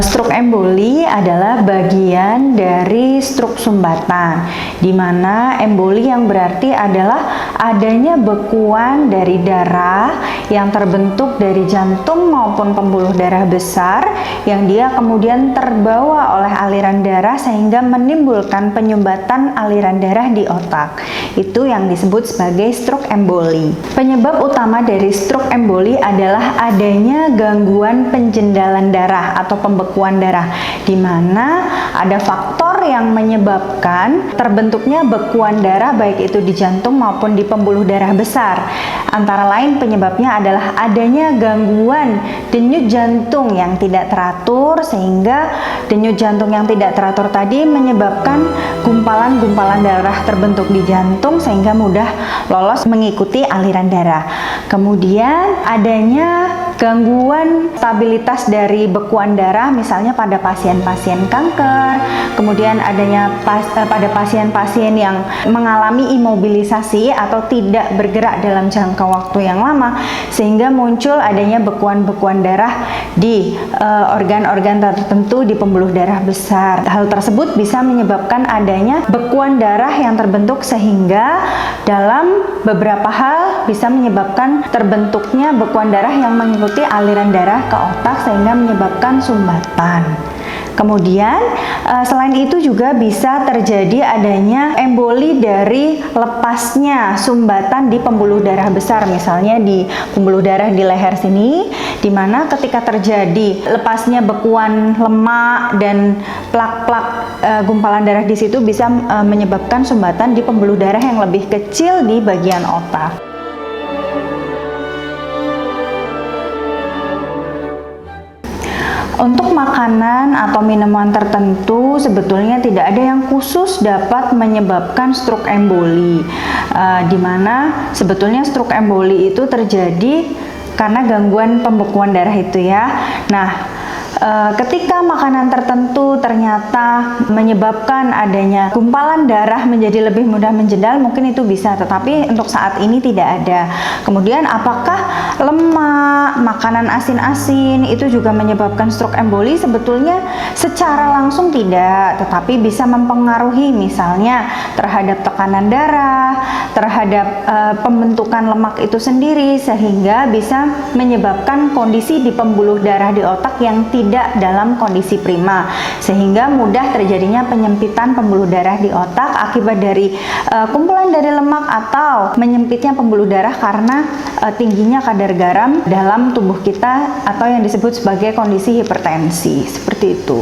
Stroke emboli adalah bagian dari stroke sumbatan, di mana emboli yang berarti adalah adanya bekuan dari darah yang terbentuk dari jantung maupun pembuluh darah besar yang dia kemudian terbawa oleh aliran darah sehingga menimbulkan penyumbatan aliran darah di otak. Itu yang disebut sebagai stroke emboli. Penyebab utama dari stroke emboli adalah adanya gangguan penjendalan darah atau pembekuan darah, di mana ada faktor yang menyebabkan terbentuknya bekuan darah baik itu di jantung maupun di pembuluh darah besar. Antara lain penyebabnya adalah adanya gangguan denyut jantung yang tidak teratur, sehingga denyut jantung yang tidak teratur tadi menyebabkan gumpalan-gumpalan darah terbentuk di jantung sehingga mudah lolos mengikuti aliran darah. Kemudian adanya gangguan stabilitas dari bekuan darah, misalnya pada pasien-pasien kanker, kemudian adanya pada pasien-pasien yang mengalami imobilisasi atau tidak bergerak dalam jangka waktu yang lama, sehingga muncul adanya bekuan-bekuan darah di organ-organ tertentu di pembuluh darah besar. Hal tersebut bisa menyebabkan adanya bekuan darah yang terbentuk, sehingga dalam beberapa hal bisa menyebabkan terbentuknya bekuan darah yang mengikuti aliran darah ke otak sehingga menyebabkan sumbatan. Kemudian selain itu juga bisa terjadi adanya emboli dari lepasnya sumbatan di pembuluh darah besar, misalnya di pembuluh darah di leher sini, di mana ketika terjadi lepasnya bekuan lemak dan plak-plak gumpalan darah di situ bisa menyebabkan sumbatan di pembuluh darah yang lebih kecil di bagian otak. Untuk makanan atau minuman tertentu sebetulnya tidak ada yang khusus dapat menyebabkan stroke emboli, di mana sebetulnya stroke emboli itu terjadi karena gangguan pembekuan darah itu ya. Nah, ketika makanan tertentu ternyata menyebabkan adanya gumpalan darah menjadi lebih mudah menjendal, mungkin itu bisa, tetapi untuk saat ini tidak ada. Kemudian apakah lemak, makanan asin-asin itu juga menyebabkan stroke emboli? Sebetulnya secara langsung tidak, tetapi bisa mempengaruhi misalnya terhadap tekanan darah, terhadap pembentukan lemak itu sendiri, sehingga bisa menyebabkan kondisi di pembuluh darah di otak yang tidak dalam kondisi prima, sehingga mudah terjadinya penyempitan pembuluh darah di otak akibat dari kumpulan dari lemak atau menyempitnya pembuluh darah karena tingginya kadar garam dalam tubuh kita atau yang disebut sebagai kondisi hipertensi, seperti itu.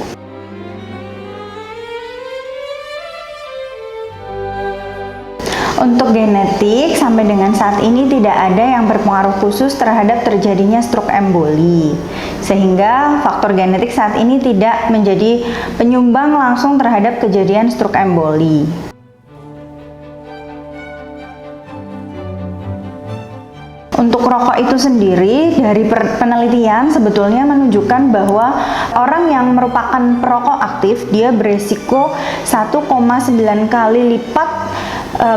Untuk genetik, sampai dengan saat ini tidak ada yang berpengaruh khusus terhadap terjadinya stroke emboli, sehingga faktor genetik saat ini tidak menjadi penyumbang langsung terhadap kejadian stroke emboli. Untuk rokok itu sendiri, dari penelitian sebetulnya menunjukkan bahwa orang yang merupakan perokok aktif, dia beresiko 1,9 kali lipat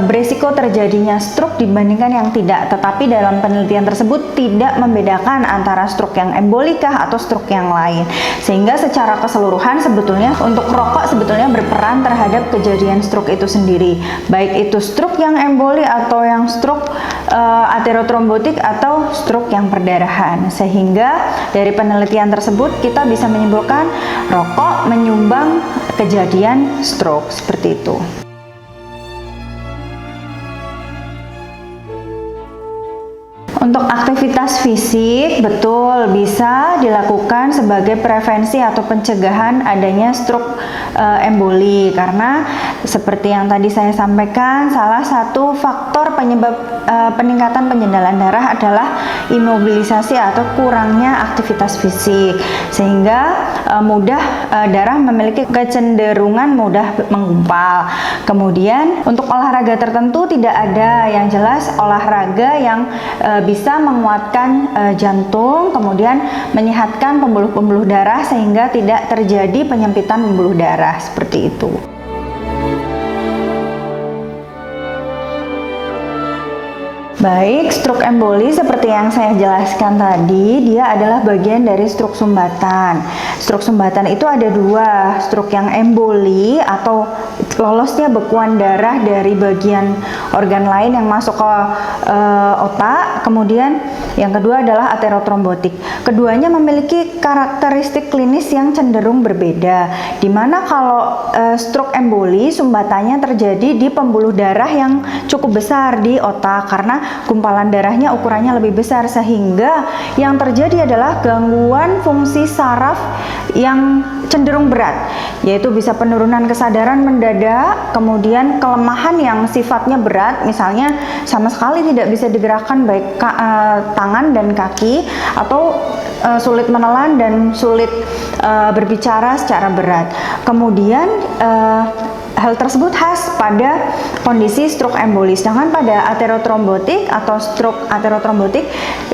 beresiko terjadinya stroke dibandingkan yang tidak. Tetapi dalam penelitian tersebut tidak membedakan antara stroke yang embolikah atau stroke yang lain, sehingga secara keseluruhan sebetulnya untuk rokok sebetulnya berperan terhadap kejadian stroke itu sendiri, baik itu stroke yang emboli atau yang stroke aterotrombotik atau stroke yang perdarahan. Sehingga dari penelitian tersebut kita bisa menyimpulkan rokok menyumbang kejadian stroke, seperti itu. Untuk aktivitas fisik, betul bisa dilakukan sebagai prevensi atau pencegahan adanya stroke emboli, karena seperti yang tadi saya sampaikan, salah satu faktor penyebab peningkatan penjendalan darah adalah imobilisasi atau kurangnya aktivitas fisik, sehingga mudah darah memiliki kecenderungan mudah menggumpal. Kemudian untuk olahraga tertentu tidak ada, yang jelas olahraga yang bisa menguatkan jantung, kemudian menyehatkan pembuluh-pembuluh darah sehingga tidak terjadi penyempitan pembuluh darah, seperti itu. Baik, struk emboli seperti yang saya jelaskan tadi, dia adalah bagian dari struk sumbatan. Struk sumbatan itu ada dua, struk yang emboli atau lolosnya bekuan darah dari bagian organ lain yang masuk ke otak, kemudian yang kedua adalah aterotrombotik. Keduanya memiliki karakteristik klinis yang cenderung berbeda, dimana kalau struk emboli sumbatannya terjadi di pembuluh darah yang cukup besar di otak karena gumpalan darahnya ukurannya lebih besar, sehingga yang terjadi adalah gangguan fungsi saraf yang cenderung berat, yaitu bisa penurunan kesadaran mendadak, kemudian kelemahan yang sifatnya berat, misalnya sama sekali tidak bisa digerakkan baik tangan dan kaki, atau sulit menelan dan sulit berbicara secara berat. Kemudian hal tersebut khas pada kondisi struk emboli. Sedangkan pada aterotrombotik atau struk aterotrombotik,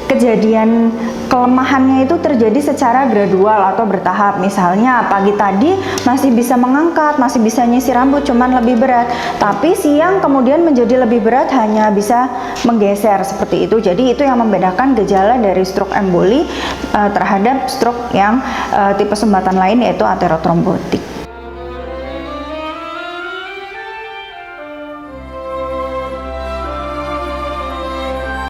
kejadian kelemahannya itu terjadi secara gradual atau bertahap. Misalnya pagi tadi masih bisa mengangkat, masih bisa nyisir rambut, cuman lebih berat. Tapi siang kemudian menjadi lebih berat, hanya bisa menggeser seperti itu. Jadi itu yang membedakan gejala dari struk emboli terhadap struk yang tipe sumbatan lain, yaitu aterotrombotik.